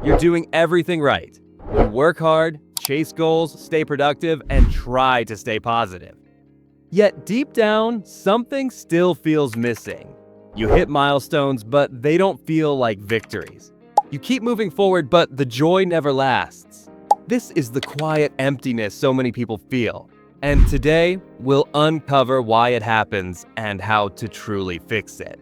You're doing everything right. You work hard, chase goals, stay productive, and try to stay positive. Yet deep down, something still feels missing. You hit milestones, but they don't feel like victories. You keep moving forward, but the joy never lasts. This is the quiet emptiness so many people feel. And today, we'll uncover why it happens and how to truly fix it.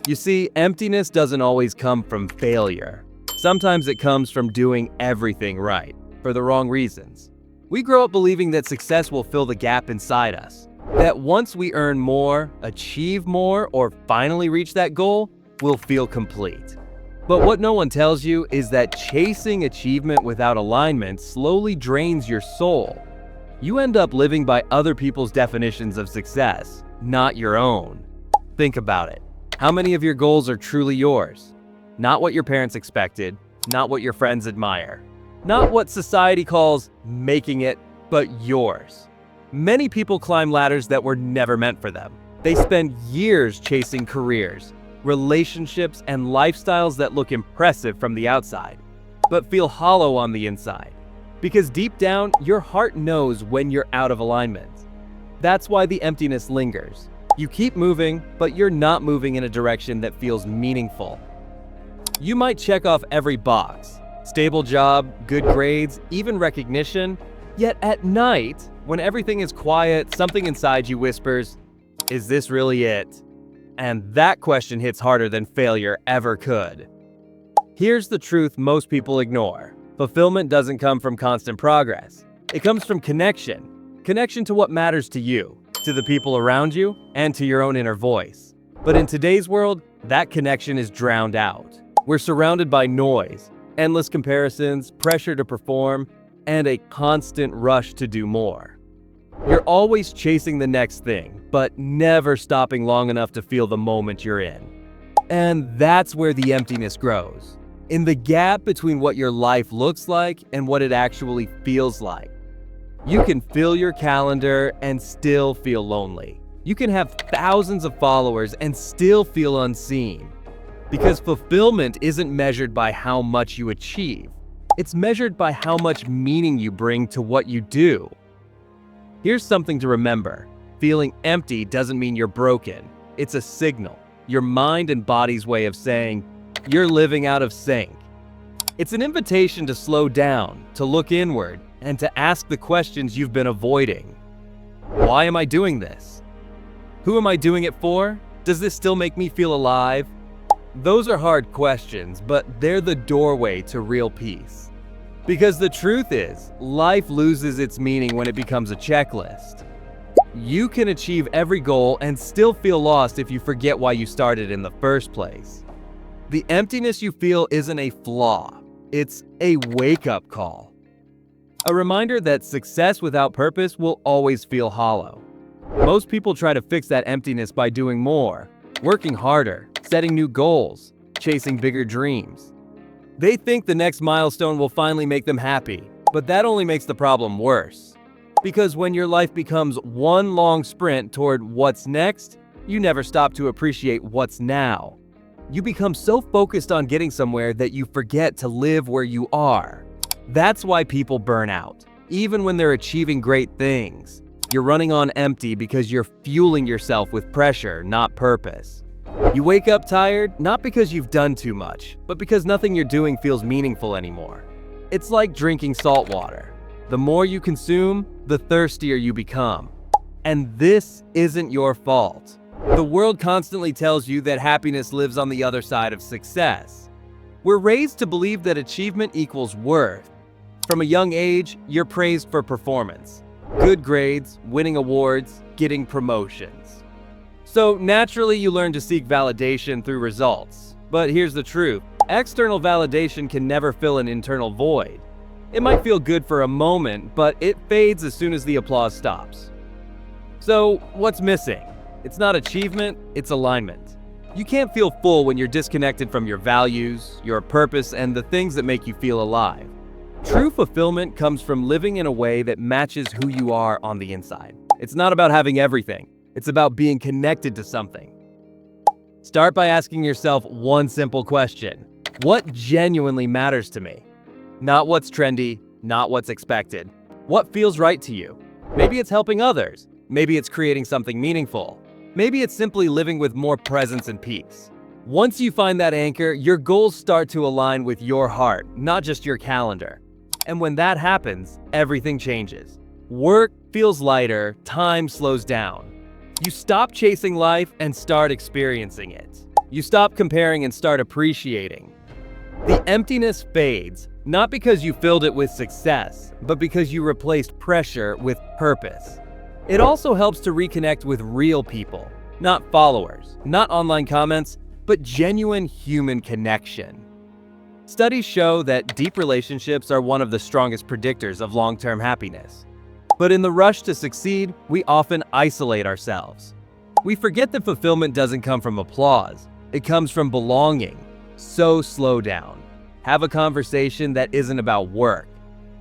You see, emptiness doesn't always come from failure. Sometimes it comes from doing everything right, for the wrong reasons. We grow up believing that success will fill the gap inside us. That once we earn more, achieve more, or finally reach that goal, we'll feel complete. But what no one tells you is that chasing achievement without alignment slowly drains your soul. You end up living by other people's definitions of success, not your own. Think about it. How many of your goals are truly yours? Not what your parents expected, not what your friends admire, not what society calls making it, but yours. Many people climb ladders that were never meant for them. They spend years chasing careers, relationships, and lifestyles that look impressive from the outside, but feel hollow on the inside. Because deep down, your heart knows when you're out of alignment. That's why the emptiness lingers. You keep moving, but you're not moving in a direction that feels meaningful. You might check off every box, stable job, good grades, even recognition, yet at night, when everything is quiet, something inside you whispers, "Is this really it?" And that question hits harder than failure ever could. Here's the truth most people ignore. Fulfillment doesn't come from constant progress. It comes from connection. Connection to what matters to you, to the people around you, and to your own inner voice. But in today's world, that connection is drowned out. We're surrounded by noise, endless comparisons, pressure to perform, and a constant rush to do more. You're always chasing the next thing, but never stopping long enough to feel the moment you're in. And that's where the emptiness grows. In the gap between what your life looks like and what it actually feels like. You can fill your calendar and still feel lonely. You can have thousands of followers and still feel unseen. Because fulfillment isn't measured by how much you achieve. It's measured by how much meaning you bring to what you do. Here's something to remember. Feeling empty doesn't mean you're broken. It's a signal. Your mind and body's way of saying, you're living out of sync. It's an invitation to slow down, to look inward, and to ask the questions you've been avoiding. Why am I doing this? Who am I doing it for? Does this still make me feel alive? Those are hard questions, but they're the doorway to real peace. Because the truth is, life loses its meaning when it becomes a checklist. You can achieve every goal and still feel lost if you forget why you started in the first place. The emptiness you feel isn't a flaw, it's a wake-up call. A reminder that success without purpose will always feel hollow. Most people try to fix that emptiness by doing more, working harder, setting new goals, chasing bigger dreams. They think the next milestone will finally make them happy, but that only makes the problem worse. Because when your life becomes one long sprint toward what's next, you never stop to appreciate what's now. You become so focused on getting somewhere that you forget to live where you are. That's why people burn out, even when they're achieving great things. You're running on empty because you're fueling yourself with pressure, not purpose. You wake up tired, not because you've done too much, but because nothing you're doing feels meaningful anymore. It's like drinking salt water. The more you consume, the thirstier you become. And this isn't your fault. The world constantly tells you that happiness lives on the other side of success. We're raised to believe that achievement equals worth. From a young age, you're praised for performance. Good grades, winning awards, getting promotions. So naturally, you learn to seek validation through results. But here's the truth. External validation can never fill an internal void. It might feel good for a moment, but it fades as soon as the applause stops. So what's missing? It's not achievement, it's alignment. You can't feel full when you're disconnected from your values, your purpose, and the things that make you feel alive. True fulfillment comes from living in a way that matches who you are on the inside. It's not about having everything. It's about being connected to something. Start by asking yourself one simple question. What genuinely matters to me? Not what's trendy, not what's expected. What feels right to you? Maybe it's helping others. Maybe it's creating something meaningful. Maybe it's simply living with more presence and peace. Once you find that anchor, your goals start to align with your heart, not just your calendar. And when that happens, everything changes. Work feels lighter, time slows down. You stop chasing life and start experiencing it. You stop comparing and start appreciating. The emptiness fades, not because you filled it with success, but because you replaced pressure with purpose. It also helps to reconnect with real people, not followers, not online comments, but genuine human connection. Studies show that deep relationships are one of the strongest predictors of long-term happiness. But in the rush to succeed, we often isolate ourselves. We forget that fulfillment doesn't come from applause, it comes from belonging. So slow down. Have a conversation that isn't about work.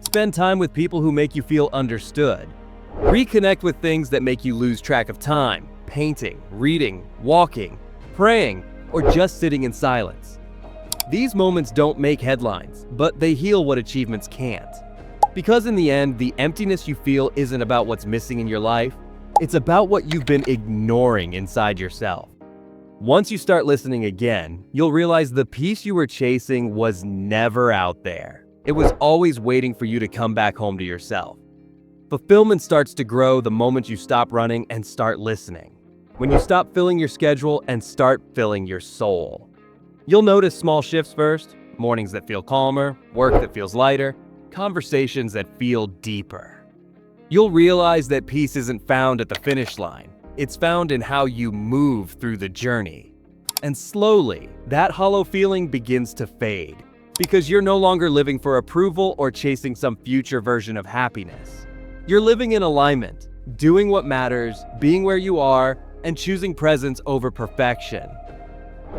Spend time with people who make you feel understood. Reconnect with things that make you lose track of time: painting, reading, walking, praying, or just sitting in silence. These moments don't make headlines, but they heal what achievements can't. Because in the end, the emptiness you feel isn't about what's missing in your life, it's about what you've been ignoring inside yourself. Once you start listening again, you'll realize the peace you were chasing was never out there. It was always waiting for you to come back home to yourself. Fulfillment starts to grow the moment you stop running and start listening. When you stop filling your schedule and start filling your soul. You'll notice small shifts first: mornings that feel calmer, work that feels lighter, conversations that feel deeper. You'll realize that peace isn't found at the finish line. It's found in how you move through the journey. And slowly, that hollow feeling begins to fade, because you're no longer living for approval or chasing some future version of happiness. You're living in alignment, doing what matters, being where you are, and choosing presence over perfection.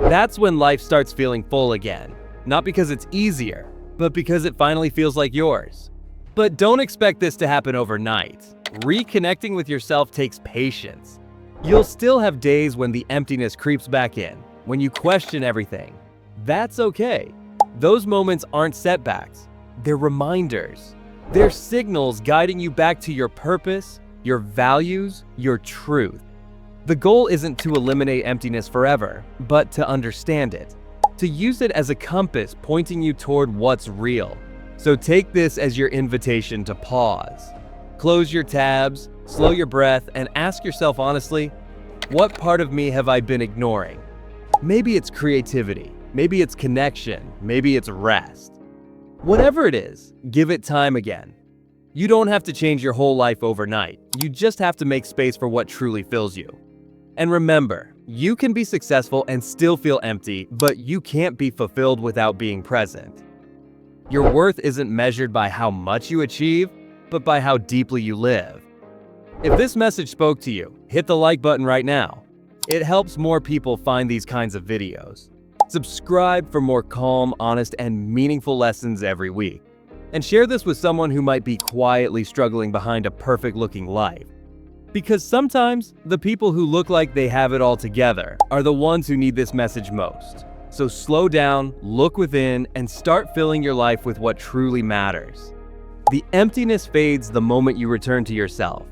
That's when life starts feeling full again, not because it's easier, but because it finally feels like yours. But don't expect this to happen overnight. Reconnecting with yourself takes patience. You'll still have days when the emptiness creeps back in, when you question everything. That's okay. Those moments aren't setbacks. They're reminders. They're signals guiding you back to your purpose, your values, your truth. The goal isn't to eliminate emptiness forever, but to understand it. To use it as a compass pointing you toward what's real. So take this as your invitation to pause. Close your tabs, slow your breath, and ask yourself honestly, what part of me have I been ignoring? Maybe it's creativity, maybe it's connection, maybe it's rest. Whatever it is, give it time again. You don't have to change your whole life overnight. You just have to make space for what truly fills you. And remember, you can be successful and still feel empty, but you can't be fulfilled without being present. Your worth isn't measured by how much you achieve, but by how deeply you live. If this message spoke to you, hit the like button right now. It helps more people find these kinds of videos. Subscribe for more calm, honest, and meaningful lessons every week. And share this with someone who might be quietly struggling behind a perfect-looking life. Because sometimes, the people who look like they have it all together are the ones who need this message most. So slow down, look within, and start filling your life with what truly matters. The emptiness fades the moment you return to yourself.